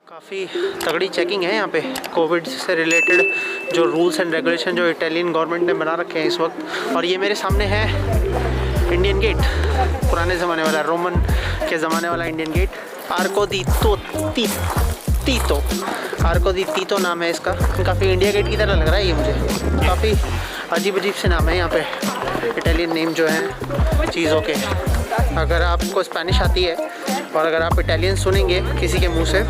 काफ़ी तगड़ी चेकिंग है यहाँ पे कोविड से रिलेटेड, जो रूल्स एंड रेगुलेशन जो इटालियन गवर्नमेंट ने बना रखे हैं इस वक्त। और ये मेरे सामने है इंडियन गेट, पुराने ज़माने वाला, रोमन के ज़माने वाला इंडियन गेट। आर्को दी टीतो, आर्को दी टीतो नाम है इसका। काफ़ी इंडिया गेट की तरह लग रहा है ये मुझे। काफ़ी अजीब अजीब से नाम है यहाँ पे, इटालियन नेम जो हैं चीज़ों के। अगर आपको स्पेनिश आती है और अगर आप इटालियन सुनेंगे किसी के मुंह से,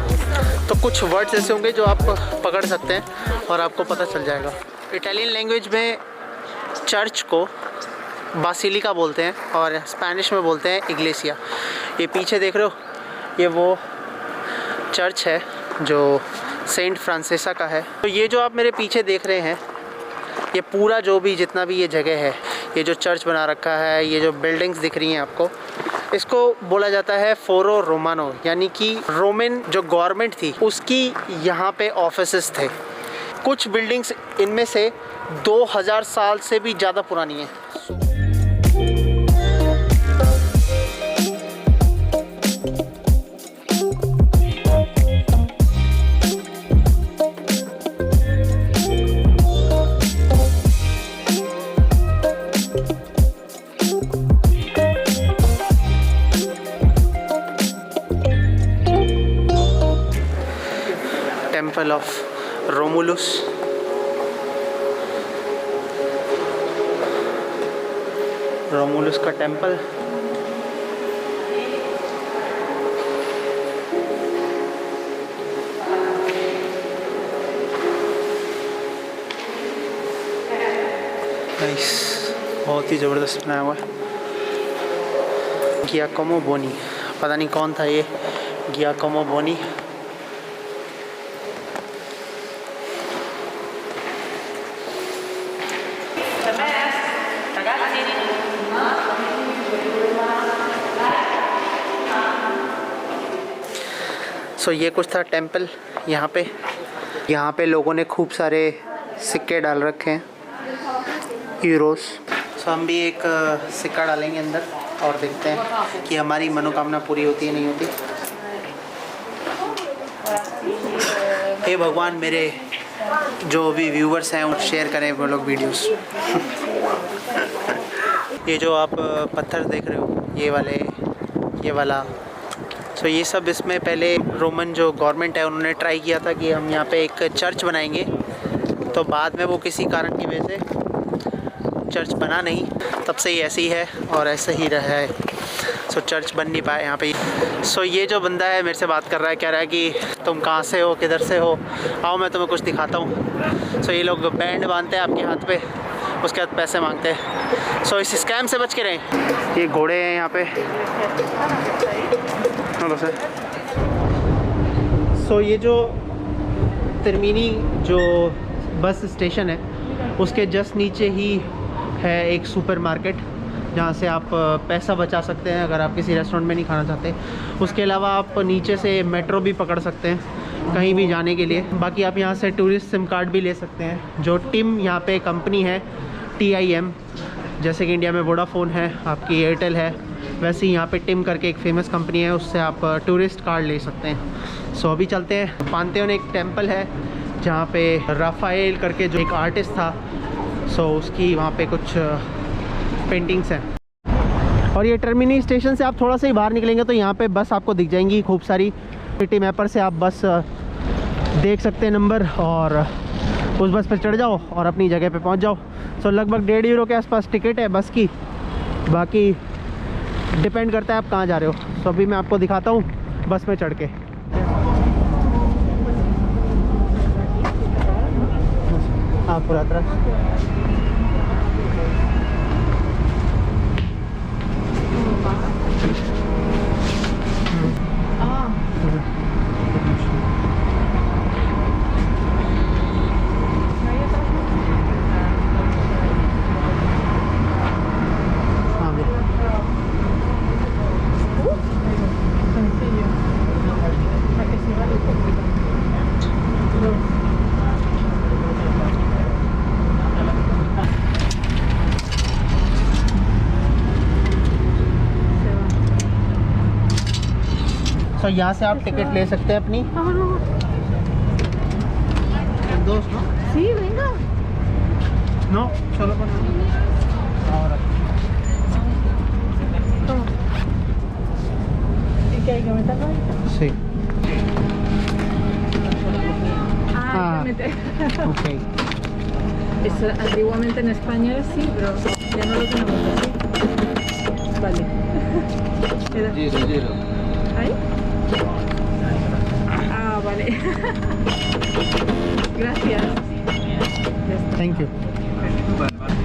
तो कुछ वर्ड्स ऐसे होंगे जो आप पकड़ सकते हैं और आपको पता चल जाएगा। इटालियन लैंग्वेज में चर्च को बासिलिका बोलते हैं और स्पेनिश में बोलते हैं इग्लेसिया। ये पीछे देख रहे हो, ये वो चर्च है जो सेंट फ्रांसिसा का है। तो ये जो आप मेरे पीछे देख रहे हैं, ये पूरा जो भी जितना भी ये जगह है, ये जो चर्च बना रखा है, ये जो बिल्डिंग्स दिख रही हैं आपको, इसको बोला जाता है फोरो रोमानो, यानी कि रोमन जो गवर्नमेंट थी उसकी यहाँ पे ऑफिसेस थे। कुछ बिल्डिंग्स इनमें से 2000 साल से भी ज़्यादा पुरानी हैं। टेम्पल ऑफ रोमुलस, रोमुलस का टेम्पल। नाइस, बहुत ही ज़बरदस्त बनाया हुआ है। गियाकोमो बोनी, पता नहीं कौन था ये गियाकोमो बोनी। सो ये कुछ था टेम्पल यहाँ पे लोगों ने खूब सारे सिक्के डाल रखे हैं, यूरोस। सो हम भी एक सिक्का डालेंगे अंदर और देखते हैं कि हमारी मनोकामना पूरी होती है नहीं होती। हे भगवान, मेरे जो भी व्यूवर्स हैं वो शेयर करें वो लोग वीडियोस। ये जो आप पत्थर देख रहे हो, ये वाला, सो ये सब इसमें पहले रोमन जो गवर्नमेंट है उन्होंने ट्राई किया था कि हम यहाँ पे एक चर्च बनाएंगे, तो बाद में वो किसी कारण की वजह से चर्च बना नहीं, तब से ही ऐसे ही है और ऐसे ही रहा है। सो चर्च बन नहीं पाया यहाँ पे। सो ये जो बंदा है मेरे से बात कर रहा है, कह रहा है कि तुम कहाँ से हो, किधर से हो, आओ मैं तुम्हें कुछ दिखाता हूँ। सो ये लोग बैंड बांधते हैं आपके हाथ पे, उसके बाद पैसे मांगते हैं। सो इस स्कैम से बच के रहें। ये घोड़े हैं यहाँ पे। सो ये जो तिरमिनी जो बस स्टेशन है उसके जस्ट नीचे ही है एक सुपरमार्केट, जहाँ से आप पैसा बचा सकते हैं अगर आप किसी रेस्टोरेंट में नहीं खाना चाहते। उसके अलावा आप नीचे से मेट्रो भी पकड़ सकते हैं कहीं भी जाने के लिए। बाकी आप यहाँ से टूरिस्ट सिम कार्ड भी ले सकते हैं। जो टिम यहाँ पे कंपनी है TIM, जैसे कि इंडिया में वोडाफोन है, आपकी एयरटेल है, वैसे ही यहाँ पे टिम करके एक फेमस कंपनी है, उससे आप टूरिस्ट कार्ड ले सकते हैं। सो अभी चलते हैं। पांतेओन एक टेम्पल है जहाँ पे राफाएल करके जो एक आर्टिस्ट था, सो उसकी वहाँ पे कुछ पेंटिंग्स हैं। और ये टर्मिनी स्टेशन से आप थोड़ा सा ही बाहर निकलेंगे तो यहाँ पे बस आपको दिख जाएंगी खूब सारी। सिटी मैपर से आप बस देख सकते हैं नंबर, और उस बस पर चढ़ जाओ और अपनी जगह पे पहुँच जाओ। सो लगभग 1.5 यूरो के आसपास टिकट है बस की, बाकी डिपेंड करता है आप कहाँ जा रहे हो। सो अभी मैं आपको दिखाता हूँ बस में चढ़ के। हाँ, पूरा तरह सो यहाँ से आप टिकट ले सकते हैं अपनी। दोस्त no? Sí, venga. No, solo con ahora. ¿Y qué hay que meterlo ahí? Sí. Ah, hay que meter. Ok. Eso antiguamente en España sí, pero ya no lo tenemos así. Vale. Giro. ¿Ahí? Ah, vale. Gracias. Thank you.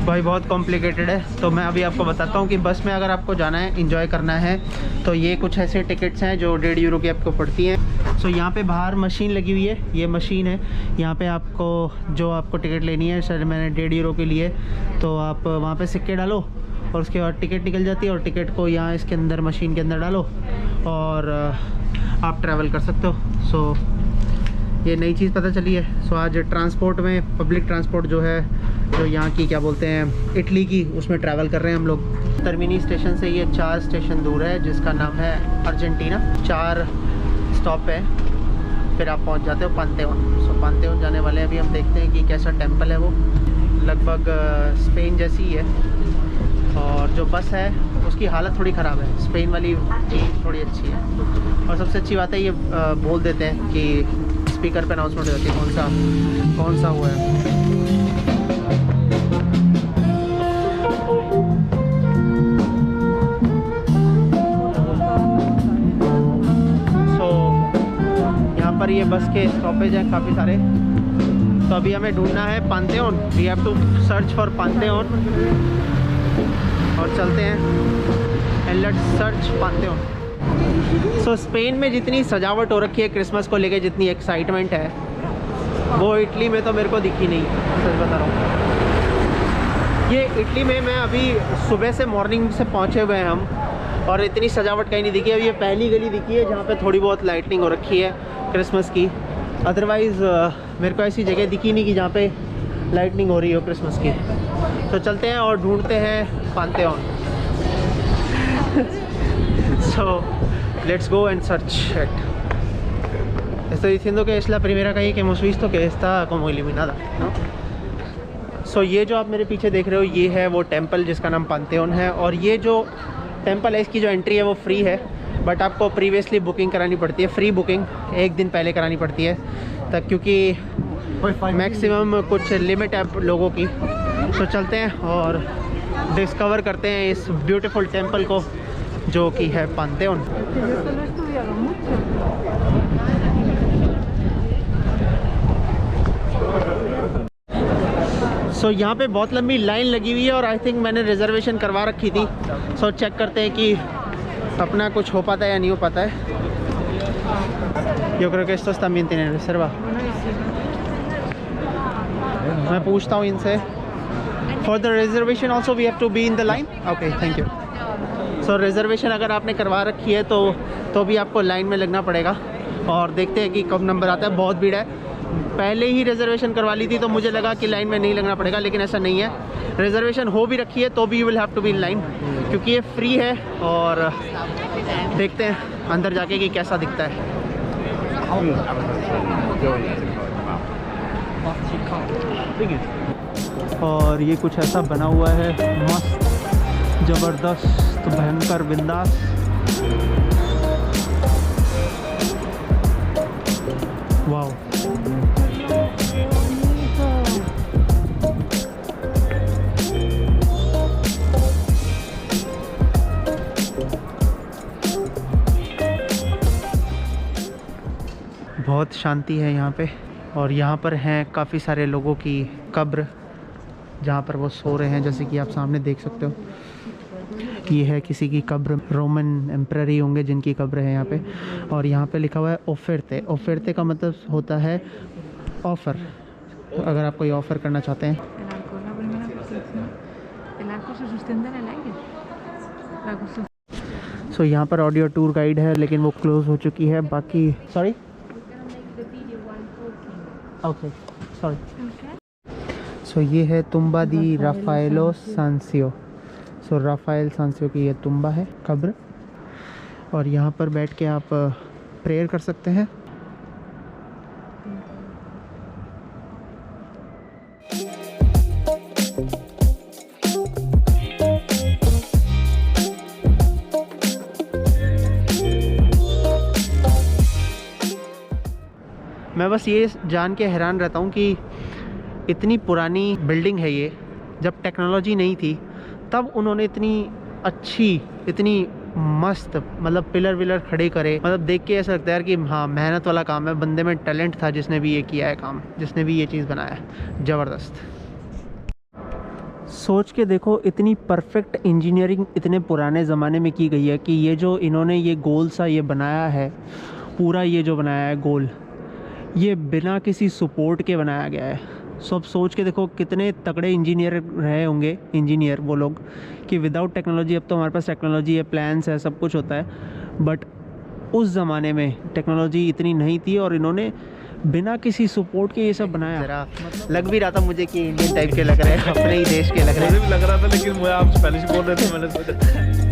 भाई बहुत complicated है, तो मैं अभी आपको बताता हूँ कि बस में अगर आपको जाना है, एंजॉय करना है, तो ये कुछ ऐसे टिकट्स हैं जो 1.5 यूरो की आपको पड़ती हैं। सो यहाँ पे बाहर मशीन लगी हुई है, ये मशीन है। यहाँ पे आपको जो आपको टिकट लेनी है, सर मैंने 1.5 यूरो के लिए, तो आप वहाँ पे सिक्के डालो और उसके बाद टिकट निकल जाती है और टिकट को यहाँ इसके अंदर मशीन के अंदर डालो और आप ट्रैवल कर सकते हो। सो ये नई चीज़ पता चली है। सो आज ट्रांसपोर्ट में, पब्लिक ट्रांसपोर्ट जो है, जो यहाँ की क्या बोलते हैं, इटली की, उसमें ट्रैवल कर रहे हैं हम लोग। टर्मिनी स्टेशन से ये 4 स्टेशन दूर है जिसका नाम है अर्जेंटीना। 4 स्टॉप है, फिर आप पहुँच जाते हो पांतेओन। सो पांतेओन जाने वाले हैं अभी। हम देखते हैं कि कैसा टेम्पल है वो। लगभग स्पेन जैसी ही है और जो बस है उसकी हालत थोड़ी ख़राब है, स्पेन वाली थोड़ी अच्छी है। और सबसे अच्छी बात है ये बोल देते हैं कि स्पीकर पे अनाउंसमेंट हो जाती है कौन सा हुआ है। सो यहाँ पर ये बस के स्टॉपेज हैं काफ़ी सारे। तो अभी हमें ढूंढना है Pantheon. We have to search for Pantheon और चलते हैं and let's search Pantheon. So Spain में जितनी सजावट हो रखी है क्रिसमस को लेके, जितनी एक्साइटमेंट है, वो इटली में तो मेरे को दिखी नहीं, सच बता रहा हूँ। ये इटली में मैं अभी सुबह से मॉर्निंग से पहुँचे हुए हैं हम, और इतनी सजावट कहीं नहीं दिखी। अभी ये पहली गली दिखी है जहाँ पे थोड़ी बहुत लाइटनिंग हो रखी है क्रिसमस की। अदरवाइज़ मेरे को ऐसी जगह दिखी नहीं कि जहाँ पे लाइटनिंग हो रही हो क्रिसमस की। तो चलते हैं और ढूंढते हैं पांतेओन। So, let's go and search it. Estoy diciendo que es la primera calle que hemos visto que está como iluminada, ¿no? So, ये जो आप मेरे पीछे देख रहे हो, ये है वो टेंपल जिसका नाम पांतेओन है। और ये जो टेंपल है, इसकी जो एंट्री है वो फ्री है, बट आपको प्रीवियसली बुकिंग करानी पड़ती है। फ्री बुकिंग 1 दिन पहले करानी पड़ती है तब, क्योंकि मैक्सिमम कुछ लिमिट है लोगों की। तो चलते हैं और डिस्कवर करते हैं इस ब्यूटीफुल टेंपल को जो कि है पांतेओन। सो यहाँ पे बहुत लंबी लाइन लगी हुई है और आई थिंक मैंने रिजर्वेशन करवा रखी थी। सो चेक करते हैं कि अपना कुछ हो पाता है या नहीं हो पाता है। Yo creo que estos también tienen reserva. मैं पूछता हूँ इनसे। For the reservation also we have to be in the line? Okay, thank you. So reservation अगर आपने करवा रखी है तो भी आपको लाइन में लगना पड़ेगा। और देखते हैं कि कब नंबर आता है। बहुत भीड़ है। पहले ही रिज़र्वेशन करवा ली थी तो मुझे लगा कि लाइन में नहीं लगना पड़ेगा, लेकिन ऐसा नहीं है। रिज़र्वेशन हो भी रखी है तो भी you will have to be in line, क्योंकि ये फ्री है। और देखते हैं अंदर जाके कि कैसा दिखता है। और ये कुछ ऐसा बना हुआ है, मस्त, ज़बरदस्त, भयंकर, बिंदास। वाओ, बहुत शांति है यहाँ पे। और यहाँ पर हैं काफ़ी सारे लोगों की कब्र जहाँ पर वो सो रहे हैं, जैसे कि आप सामने देख सकते हो। ये है किसी की कब्र, रोमन एम्परर ही होंगे जिनकी कब्र है यहाँ पे। और यहाँ पे लिखा हुआ है ओफेरते। ओफेरते का मतलब होता है ऑफ़र, अगर आप कोई ऑफ़र करना चाहते हैं। सो यहाँ पर ऑडियो टूर गाइड है, लेकिन वो क्लोज़ हो चुकी है। बाकी सॉरी, ओके सॉरी। सो ये है तुम्बा दी राफाएलो सांसियो। सो राफाएल सांसियो की ये तुम्बा है, कब्र। और यहाँ पर बैठ के आप प्रेयर कर सकते हैं। मैं बस ये जान के हैरान रहता हूँ कि इतनी पुरानी बिल्डिंग है ये, जब टेक्नोलॉजी नहीं थी तब उन्होंने इतनी अच्छी, इतनी मस्त मतलब पिलर विलर खड़े करे। मतलब देख के ऐसा लगता है यार कि हाँ मेहनत वाला काम है, बंदे में टैलेंट था जिसने भी ये किया है काम, जिसने भी ये चीज़ बनाया है। ज़बरदस्त। सोच के देखो इतनी परफेक्ट इंजीनियरिंग इतने पुराने ज़माने में की गई है कि ये जो इन्होंने ये गोल सा ये बनाया है, पूरा ये जो बनाया है गोल, ये बिना किसी सपोर्ट के बनाया गया है। सो अब सोच के देखो कितने तगड़े इंजीनियर रहे होंगे, इंजीनियर वो लोग, कि विदाउट टेक्नोलॉजी, अब तो हमारे पास टेक्नोलॉजी है, प्लान्स है, सब कुछ होता है, बट उस ज़माने में टेक्नोलॉजी इतनी नहीं थी और इन्होंने बिना किसी सपोर्ट के ये सब बनाया। जरा लग भी रहा था मुझे कि इंडियन टाइप के लग रहे हैं, अपने ही देश के लग रहे हैं। मुझे भी लग रहा था, लेकिन मुझे आप स्पेनिश बोल रहे थे, मैंने सोचा